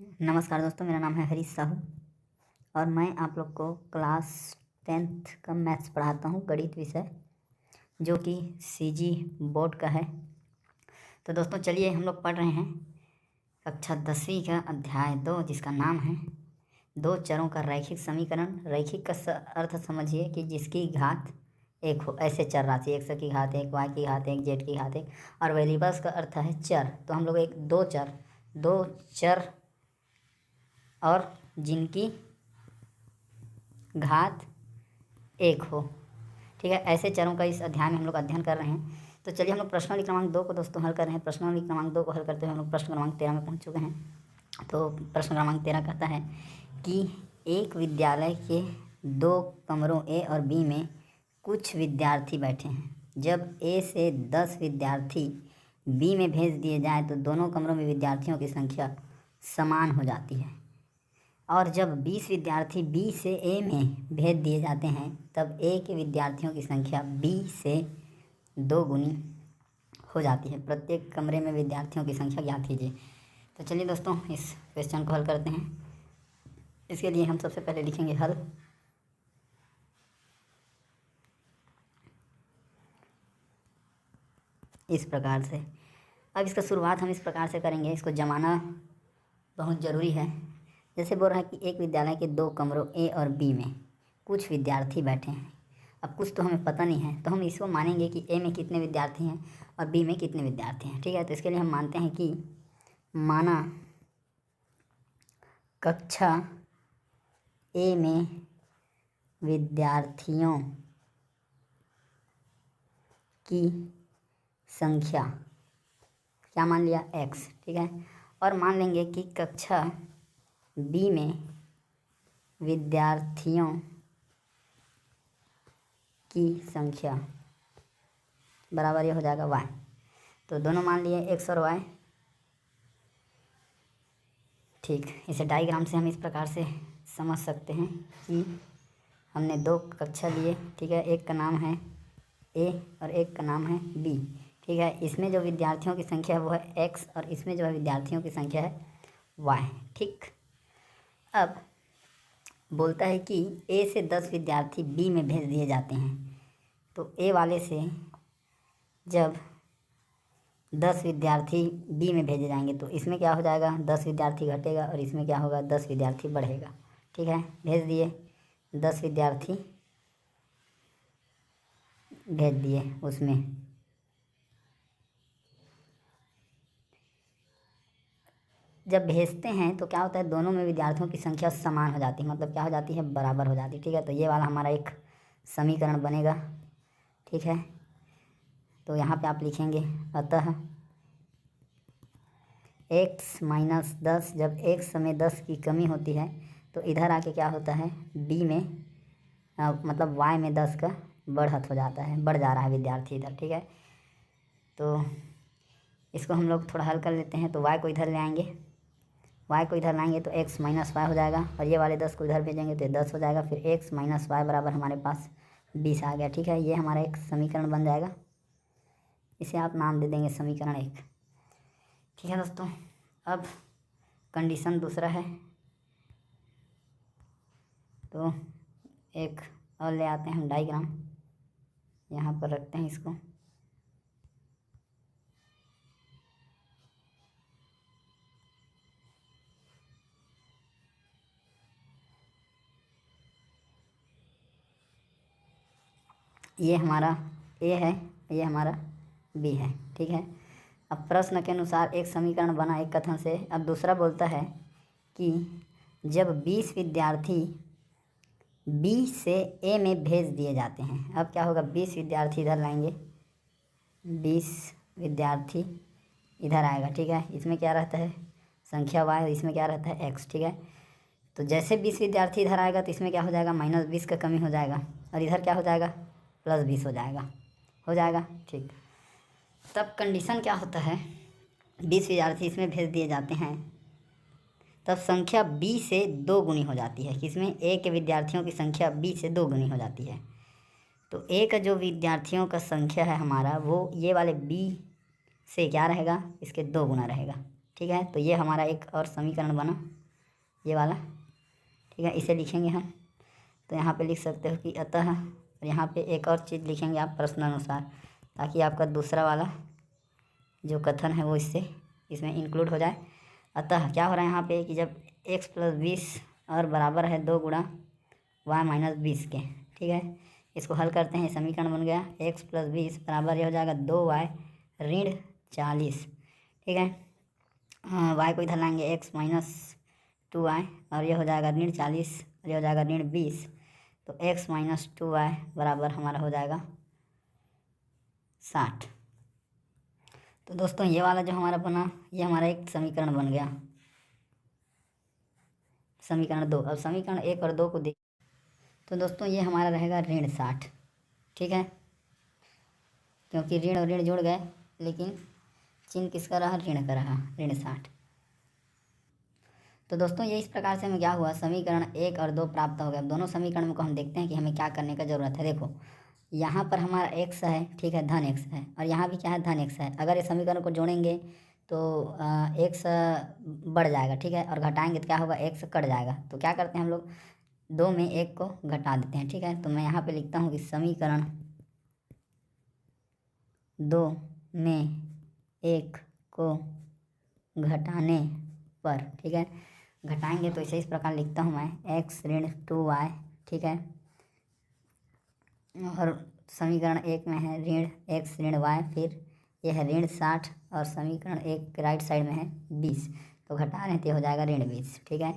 नमस्कार दोस्तों, मेरा नाम है हरीश साहू और मैं आप लोग को क्लास 10th का मैथ्स पढ़ाता हूँ, गणित विषय, जो कि सीजी बोर्ड का है। तो दोस्तों चलिए हम लोग पढ़ रहे हैं कक्षा 10वीं का अध्याय 2, जिसका नाम है दो चरों का रैखिक समीकरण। रैखिक का अर्थ समझिए कि जिसकी घात एक हो, ऐसे चर राशि, x की घात एक, y की घात एक, z की घात एक। और वेरिएबल्स का अर्थ है चर। तो हम लोग दो चर और जिनकी घात एक हो, ठीक है, ऐसे चरों का इस अध्याय में हम लोग अध्ययन कर रहे हैं। तो चलिए हम लोग प्रश्नावली क्रमांक 2 को दोस्तों हल कर रहे हैं। प्रश्नावली क्रमांक 2 को हल करते हुए हम लोग प्रश्न क्रमांक 13 में पहुंच चुके हैं। तो प्रश्न क्रमांक 13 कहता है कि एक विद्यालय के 2 कमरों ए और बी में कुछ विद्यार्थी बैठे हैं। जब ए से 10 विद्यार्थी बी में भेज दिए जाए तो दोनों कमरों में विद्यार्थियों की संख्या समान हो जाती है। और जब 20 विद्यार्थी बी से ए में भेज दिए जाते हैं तब ए के विद्यार्थियों की संख्या बी से 2 गुनी हो जाती है। प्रत्येक कमरे में विद्यार्थियों की संख्या ज्ञात कीजिए। तो चलिए दोस्तों इस क्वेश्चन को हल करते हैं। इसके लिए हम सबसे पहले लिखेंगे हल। इस प्रकार से। अब इसका शुरुआत हम इस प्रकार से करेंगे, इसको जमाना बहुत ज़रूरी है। जैसे बोल रहा है कि एक विद्यालय के 2 कमरों ए और बी में कुछ विद्यार्थी बैठे हैं। अब कुछ तो हमें पता नहीं है, तो हम इसको मानेंगे कि ए में कितने विद्यार्थी हैं और बी में कितने विद्यार्थी हैं, ठीक है। तो इसके लिए हम मानते हैं कि माना कक्षा ए में विद्यार्थियों की संख्या क्या मान लिया, x, ठीक है। और मान लेंगे कि कक्षा बी में विद्यार्थियों की संख्या बराबर ये हो जाएगा y। तो दोनों मान लिए x और y, ठीक। इसे डायग्राम से हम इस प्रकार से समझ सकते हैं कि हमने 2 कक्षा लिए, ठीक है। एक का नाम है a और एक का नाम है b, ठीक है। इसमें जो विद्यार्थियों की संख्या है वो है x और इसमें जो है विद्यार्थियों की संख्या है y, ठीक। अब बोलता है कि a से 10 विद्यार्थी b में भेज दिए जाते हैं। तो a वाले से जब 10 विद्यार्थी b में भेजे जाएंगे तो इसमें क्या हो जाएगा, 10 विद्यार्थी घटेगा और इसमें क्या होगा, 10 विद्यार्थी बढ़ेगा, ठीक है। भेज दिए 10 विद्यार्थी, भेज दिए उसमें जब भेजते हैं तो क्या होता है, दोनों में विद्यार्थियों की संख्या समान हो जाती है, मतलब क्या हो जाती है, बराबर हो जाती है, ठीक है। तो ये वाला हमारा एक समीकरण बनेगा, ठीक है। तो यहाँ पे आप लिखेंगे अतः x माइनस 10, जब x में 10 की कमी होती है तो इधर आके क्या होता है, b में मतलब y में 10 का बढ़त हो जाता है, बढ़ जा रहा है विद्यार्थी इधर, ठीक है। तो इसको हम लोग थोड़ा हल कर लेते हैं। तो y को इधर ले आएंगे, y को इधर लाएंगे तो x माइनस वाई हो जाएगा और ये वाले 10 को इधर भेजेंगे तो 10 हो जाएगा। फिर x माइनस वाई बराबर हमारे पास 20 आ गया, ठीक है। ये हमारा एक समीकरण बन जाएगा। इसे आप नाम दे देंगे समीकरण 1, ठीक है दोस्तों। अब कंडीशन दूसरा है, तो एक और ले आते हैं हम डायग्राम, यहाँ पर रखते हैं इसको। ये हमारा a है, ये हमारा b है, ठीक है। अब प्रश्न के अनुसार एक समीकरण बना एक कथन से। अब दूसरा बोलता है कि जब 20 विद्यार्थी b से a में भेज दिए जाते हैं। अब क्या होगा, 20 विद्यार्थी इधर लाएंगे, 20 विद्यार्थी इधर आएगा, ठीक है। इसमें क्या रहता है, संख्या y, इसमें क्या रहता है x, ठीक है। तो जैसे 20 विद्यार्थी इधर आएगा तो इसमें क्या हो जाएगा, माइनस 20 का कमी हो जाएगा और इधर क्या हो जाएगा, प्लस 20 हो जाएगा, ठीक। तब कंडीशन क्या होता है, 20 विद्यार्थी इसमें भेज दिए जाते हैं तब संख्या b से 2 गुनी हो जाती है। किसमें, a के विद्यार्थियों की संख्या b से 2 गुनी हो जाती है। तो a का जो विद्यार्थियों का संख्या है हमारा, वो ये वाले b से क्या रहेगा, इसके 2 गुना रहेगा, ठीक है। तो ये हमारा एक और समीकरण बना, ये वाला, ठीक है। इसे लिखेंगे हम, तो यहाँ पे लिख सकते हो कि अतः, और यहाँ पे एक और चीज़ लिखेंगे आप प्रश्नानुसार, ताकि आपका दूसरा वाला जो कथन है वो इसमें इंक्लूड हो जाए। अतः क्या हो रहा है यहाँ पे कि जब x + 20 और बराबर है 2 गुणा y - 20 के, ठीक है। इसको हल करते हैं, समीकरण बन गया x + 20 बराबर ये हो जाएगा 2y ऋण 40, ठीक है। y को इधर लाएंगे x - 2y और ये हो जाएगा ऋण 40 और ये हो जाएगा ऋण 20, तो x - 2y बराबर हमारा हो जाएगा 60। तो दोस्तों ये वाला जो हमारा बना, ये हमारा एक समीकरण बन गया, समीकरण 2। अब समीकरण 1 और 2 को देख, तो दोस्तों ये हमारा रहेगा ऋण 60, ठीक है, क्योंकि ऋण और ऋण जुड़ गए, लेकिन चिन्ह किसका रहा, ऋण का रहा, ऋण 60। तो दोस्तों ये इस प्रकार से हमें क्या हुआ, समीकरण 1 और 2 प्राप्त हो गया। अब दोनों समीकरण को हम देखते हैं कि हमें क्या करने का ज़रूरत है। देखो यहाँ पर हमारा x है, ठीक है, धन x है, और यहाँ भी क्या है, धन x है। अगर इस समीकरण को जोड़ेंगे तो x बढ़ जाएगा, ठीक है, और घटाएंगे तो क्या होगा, x कट जाएगा। तो क्या करते हैं हम लोग, 2 में 1 को घटा देते हैं, ठीक है। तो मैं यहाँ पे लिखता हूँ कि समीकरण 2 में 1 को घटाने पर, ठीक है, घटाएंगे तो इसे इस प्रकार लिखता हूँ मैं, x ऋण 2y, ठीक है, और समीकरण 1 में है ऋण x ऋण y, फिर यह है ऋण 60 और समीकरण 1 के राइट साइड में है 20, तो घटा रहे थे, हो जाएगा ऋण 20, ठीक है।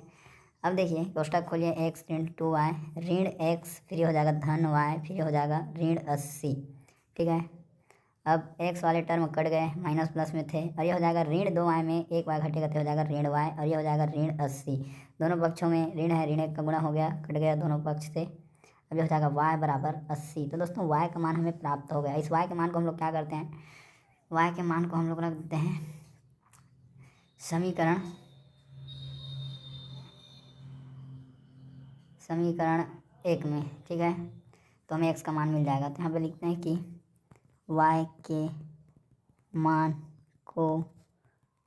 अब देखिए कोष्टक खोलिए, x ऋण 2y ऋण x, फिर ये हो जाएगा धन y, फिर ये हो जाएगा ऋण 80, ठीक है। अब x वाले टर्म कट गए, माइनस प्लस में थे, और ये हो जाएगा ऋण 2y में 1 y घटेगा तो हो जाएगा ऋण y, और ये हो जाएगा ऋण 80। दोनों पक्षों में ऋण है, ऋण 1 का गुणा हो गया, कट गया दोनों पक्ष से। अब ये हो जाएगा y बराबर 80। तो दोस्तों y का मान हमें प्राप्त हो गया। इस y के मान को हम लोग क्या करते हैं, y के मान को हम लोग रख देते हैं समीकरण 1 में, ठीक है। तो हमें x का मान मिल जाएगा। तो यहाँ पे लिखते हैं कि y के मान को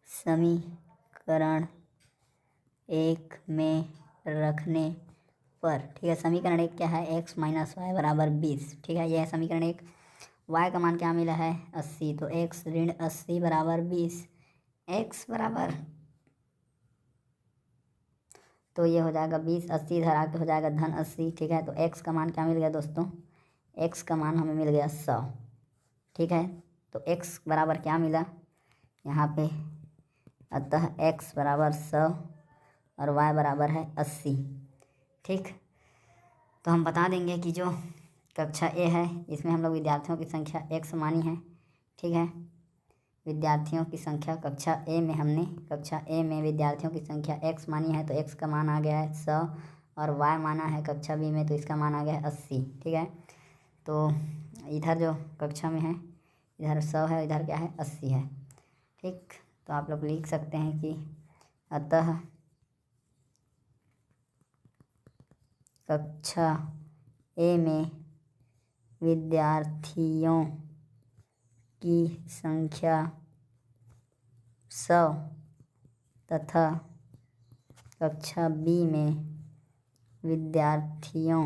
समीकरण 1 में रखने पर, ठीक है, समीकरण 1 क्या है, x - y बराबर 20, ठीक है, यह है समीकरण 1। y का मान क्या मिला है, 80, तो x ऋण 80 बराबर 20, x बराबर, तो ये हो जाएगा 20, 80 इधर आके हो जाएगा धन 80, ठीक है। तो x का मान क्या मिल गया दोस्तों, x का मान हमें मिल गया 100, ठीक है। तो x बराबर क्या मिला यहाँ पे, अतः x बराबर 100 और y बराबर है 80, ठीक। तो हम बता देंगे कि जो कक्षा ए है इसमें हम लोग विद्यार्थियों की संख्या x मानी है, ठीक है। विद्यार्थियों की संख्या कक्षा ए में, हमने कक्षा ए में विद्यार्थियों की संख्या x मानी है, तो x का मान आ गया है 100, और y माना है कक्षा बी में, तो इसका मान आ गया है 80, ठीक है। तो इधर जो कक्षा में है, इधर 100 है, इधर क्या है 80 है, ठीक। तो आप लोग लिख सकते हैं कि अतः कक्षा ए में विद्यार्थियों की संख्या 100 तथा कक्षा बी में विद्यार्थियों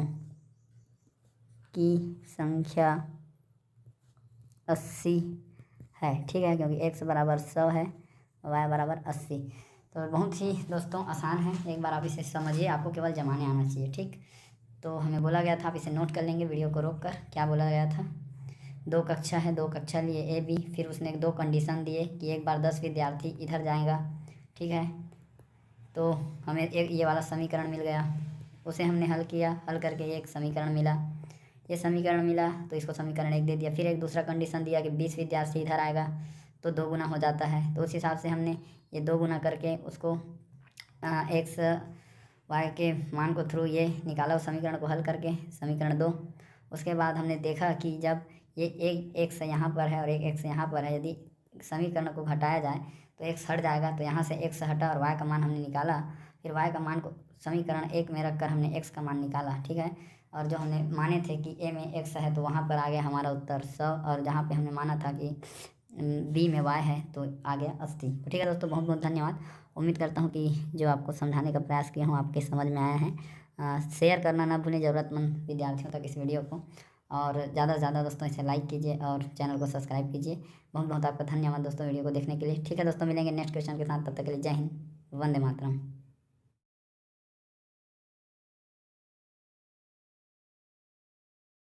की संख्या 80 है, ठीक है, क्योंकि x बराबर 100 है, y बराबर 80। तो बहुत ही दोस्तों आसान है, एक बार आप इसे समझिए, आपको केवल जमाने आना चाहिए, ठीक। तो हमें बोला गया था, आप इसे नोट कर लेंगे वीडियो को रोक कर, क्या बोला गया था, 2 कक्षा है, 2 कक्षा लिए ए बी, फिर उसने 2 कंडीशन दिए कि एक बार 10 विद्यार्थी इधर जाएगा, ठीक है। तो हमें एक ये वाला समीकरण मिल गया, उसे हमने हल किया, हल करके एक समीकरण मिला, ये समीकरण मिला, तो इसको समीकरण 1 दे दिया। फिर एक दूसरा कंडीशन दिया कि 20 विद्यार्थी इधर आएगा तो 2 गुना हो जाता है, तो उस हिसाब से हमने ये 2 गुना करके उसको x y के मान को थ्रू ये निकाला, उस समीकरण को हल करके, समीकरण 2। उसके बाद हमने देखा कि जब ये एक x यहाँ पर है और एक x यहाँ पर है, यदि समीकरण को घटाया जाए तो x हट जाएगा, तो यहाँ से x हटा और y का मान हमने निकाला, फिर y का मान को समीकरण 1 में रखकर हमने x का मान निकाला, ठीक है। और जो हमने माने थे कि a में x है, तो वहाँ पर आ गया हमारा उत्तर 100, और जहाँ पे हमने माना था कि बी में वाई है तो आ गया अस्थि। तो ठीक है दोस्तों, बहुत बहुत धन्यवाद। उम्मीद करता हूँ कि जो आपको समझाने का प्रयास किया हूँ आपके समझ में आया है। शेयर करना ना भूलें ज़रूरतमंद विद्यार्थियों तक इस वीडियो को, और ज़्यादा से ज़्यादा दोस्तों इसे लाइक कीजिए और चैनल को सब्सक्राइब कीजिए। बहुत बहुत आपका धन्यवाद दोस्तों वीडियो को देखने के लिए। ठीक है दोस्तों, मिलेंगे नेक्स्ट क्वेश्चन के साथ, तब तक के लिए जय हिंद, वंदे मातरम।